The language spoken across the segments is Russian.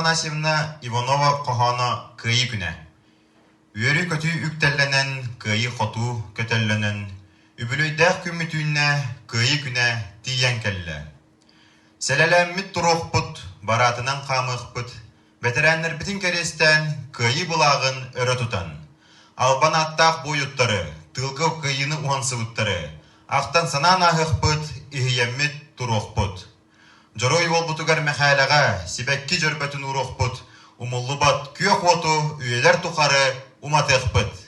Афанасьевна Иванова қоғаны кыйы күнә. Үйері көті үктәлленен кыйы қоту көтәлленен, үбілөйдәқ күмітүйінне кыйы күнә тиян кәлі. Сәләләммит тұруқпыт, баратынан қамықпыт, бәтірәнлер бітін кәрестен кыйы бұлағын өрі тұтан. Албан аттақ бойыттары, тылғы кыйыны уансывыттары, ақтан санан ағықпыт, ихиеммит тұруқпыт. Жорой болбутугар мәхәләға, сибәкки жөрбәтін ұруқпыт, умыллыбат күйек оту, үйелер тұқары уматықпыт.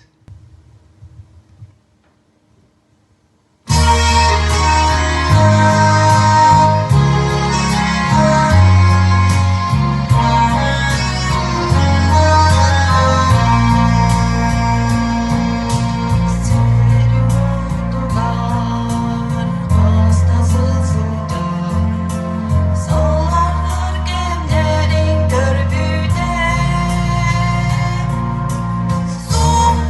Soğuk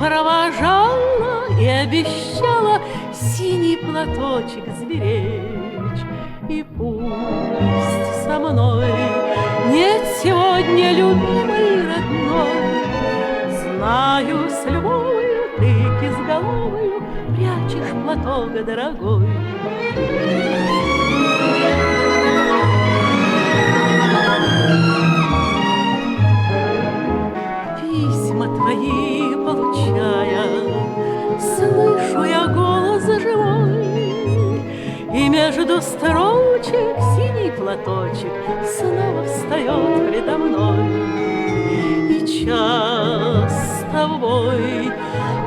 провожала и обещала синий платочек сберечь. И пусть со мной нет сегодня любимой родной, знаю, с любовью ты кизголовою прячешь платок дорогой. Письма твои получая, слышу я голос живой, и между строчек синий платочек снова встает предо мной. И час с тобой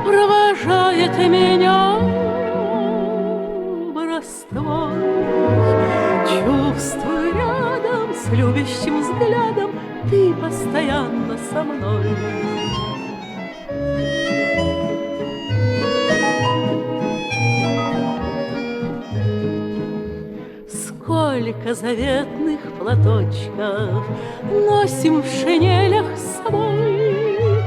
провожает меня образ твой. Чувствую рядом с любящим взглядом ты постоянно со мной. Сколько заветных платочков носим в шинелях с собой,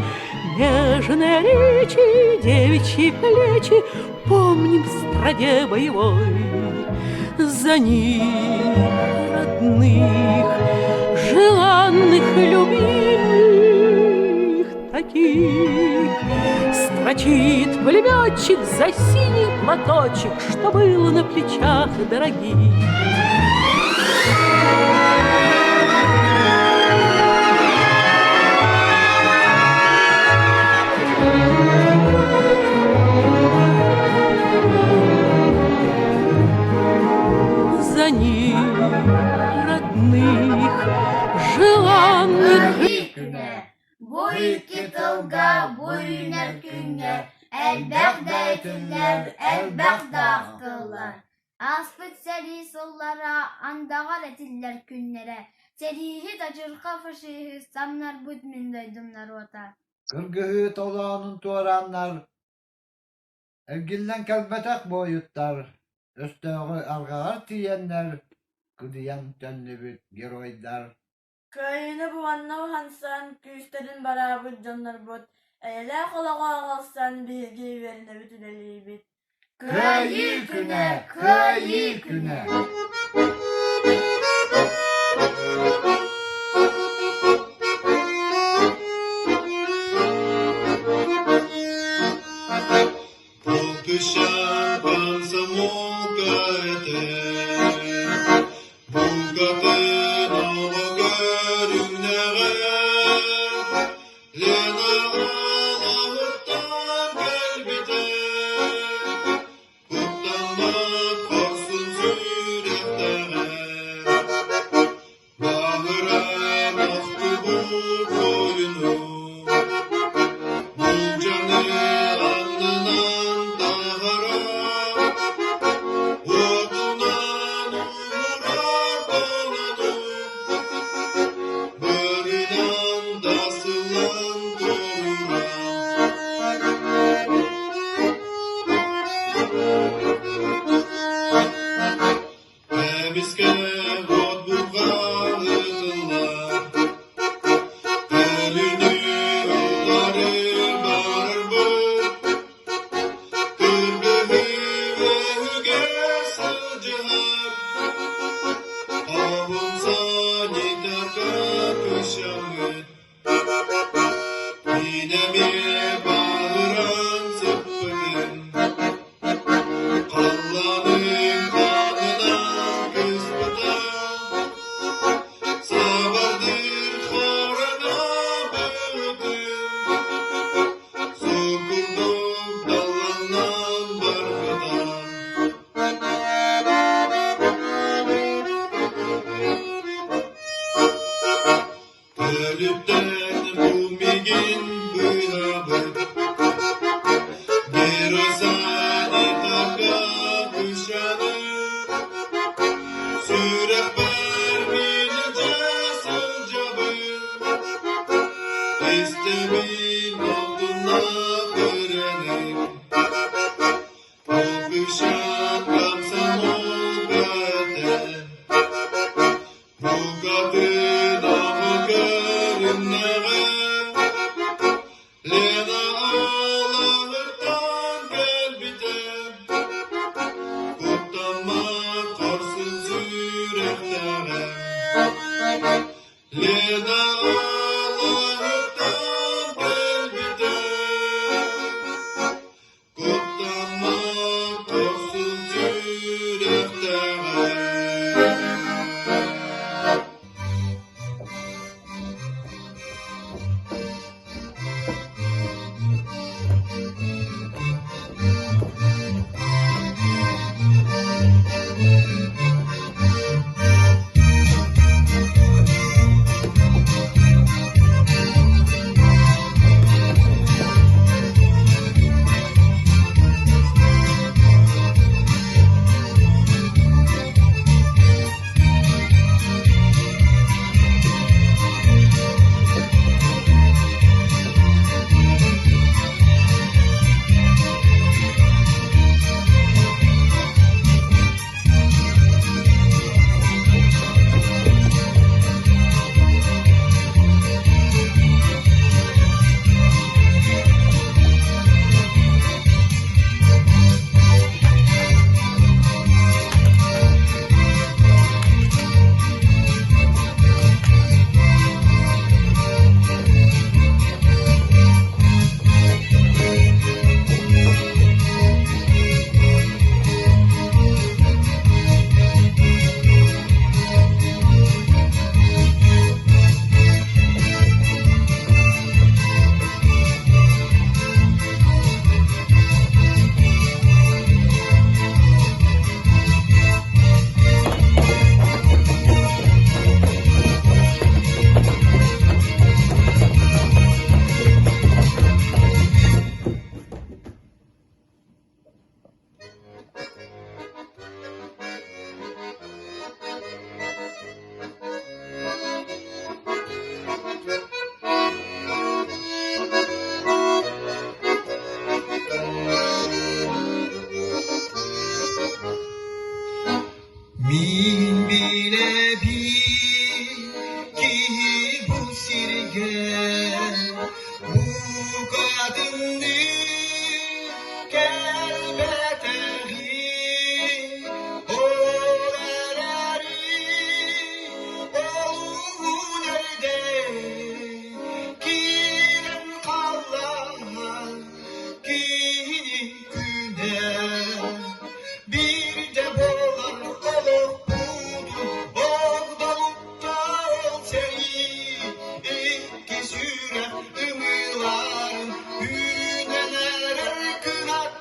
нежные речи, девичьи плечи помним в страде боевой. За них, родных, желанных, любимых таких, строчит пулеметчик за синий платочек, что было на плечах дорогих. За них, родных, желанных. Bu iki tılga, bu yüner künge, elbette tünler, elbette akıllar. Aspıt seri sollara, andagar etiller künlere, serihi tacır kafışı, samlar bütmünde dumlar ota. Kırgıhı tolanın tuğranlar, evgillen kelbetek boyutlar, östüğü argalar tiyenler, kıdiyan tönlübüt geroylar. Kıayııны buvanna hansan, küsterin barabı canlar bot, eyle kolağa kalsan bilgi verine bütüneli bit. Kıayııne, kıayııne. Düşer komsomolka eter, bulgatın ava görümlere, lena ağlavuttan gelbiter, kutlanmak korsun züretlere, bahıra mahtubu koyunu, bu canı alnından dağara,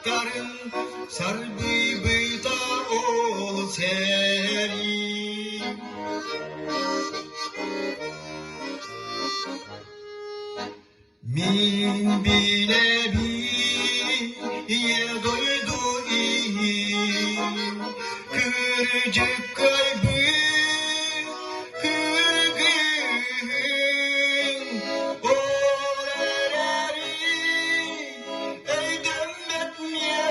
kınattарын sarıbıta ol seri. Min bile bir doydu kırcık kaybı kırgın olarari eydem etmeye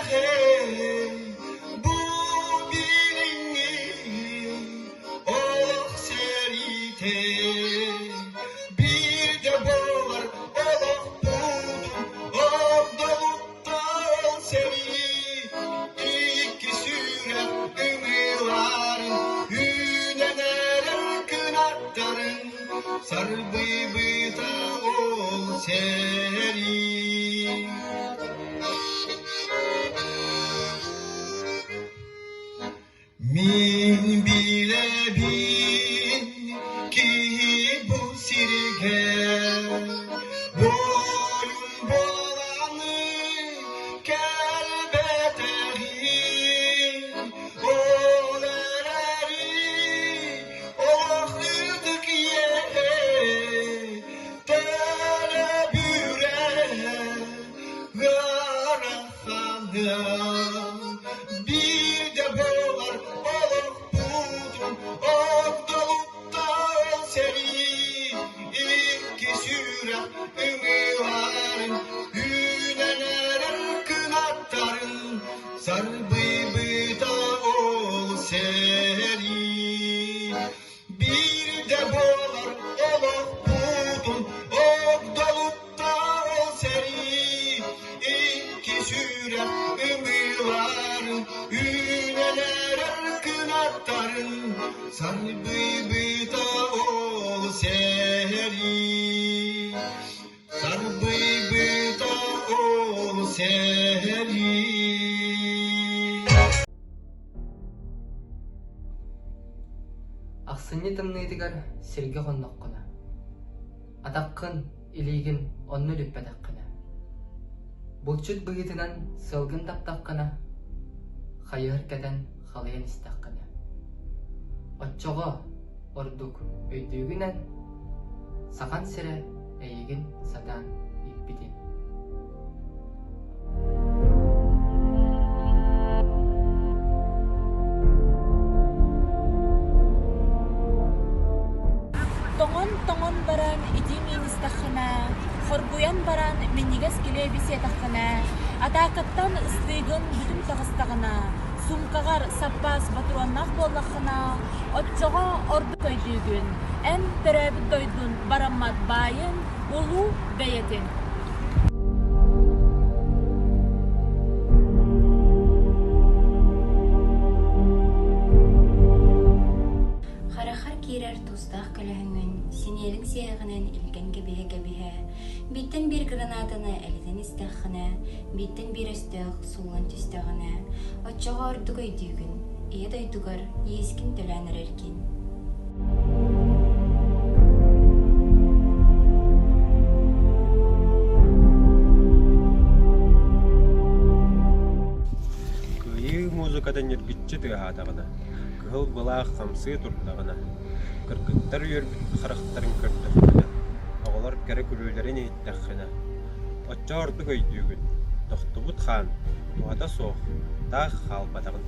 bu birini oh serite bir de boğar oh doluktan seni iki süre ümüların hüneler kınakların sarıbıta ol seni. Min bile bin ki bu sirge boyun bolanı kelbeteğin olarari ohırdık yere tane büre garahanı bir de boğar buldum doluktan seni iki süre ümüların hüneler kınakların sarıbıta ol seni bir de boğar buldum doluktan seni iki süre ümüların hüneler kınakların sarıbıta ol seni sarıbıta ol seni. Ақсыны тымныйдыгар сирге қонноққына. Атаққын, илигін, онны løppәдаққына. Бұлчыт бұғытынан сылғын таптаққына. Хайыр кәден халыян істаққына. Отчоға ордук өйдігінен сақан сірі әйігін садан иппиден. Тоңон баран идимин истахына, хоргуян баран меннигес келебисе тахына, атакаттан ыстыгын бүтүн тагыстагына, сумкагар саппас батуаннах боллахына, отчога орду көйдүгүн, эм төрөбүт дойдун бараммат байын, улу бейетин. Синелин сиягынан илгенге биһе биттен бир гранатаны элден истахына биттен бир өстөк сулган түстөгүнө оччого ордук өйдүгүн ие дойдугар иескин төлөнөр эркин Кыайыыны музыкадан эргитчи тыаатагына кыһыл былаах хамсыы турдагына кыргыттар үйөрбүт харахтарын көрдөкүнө оголор кере күлүүлөрүн ийиттаххына оччо ордук өйдүүгүн тохтубут хаан туата соох таах хаалбатагын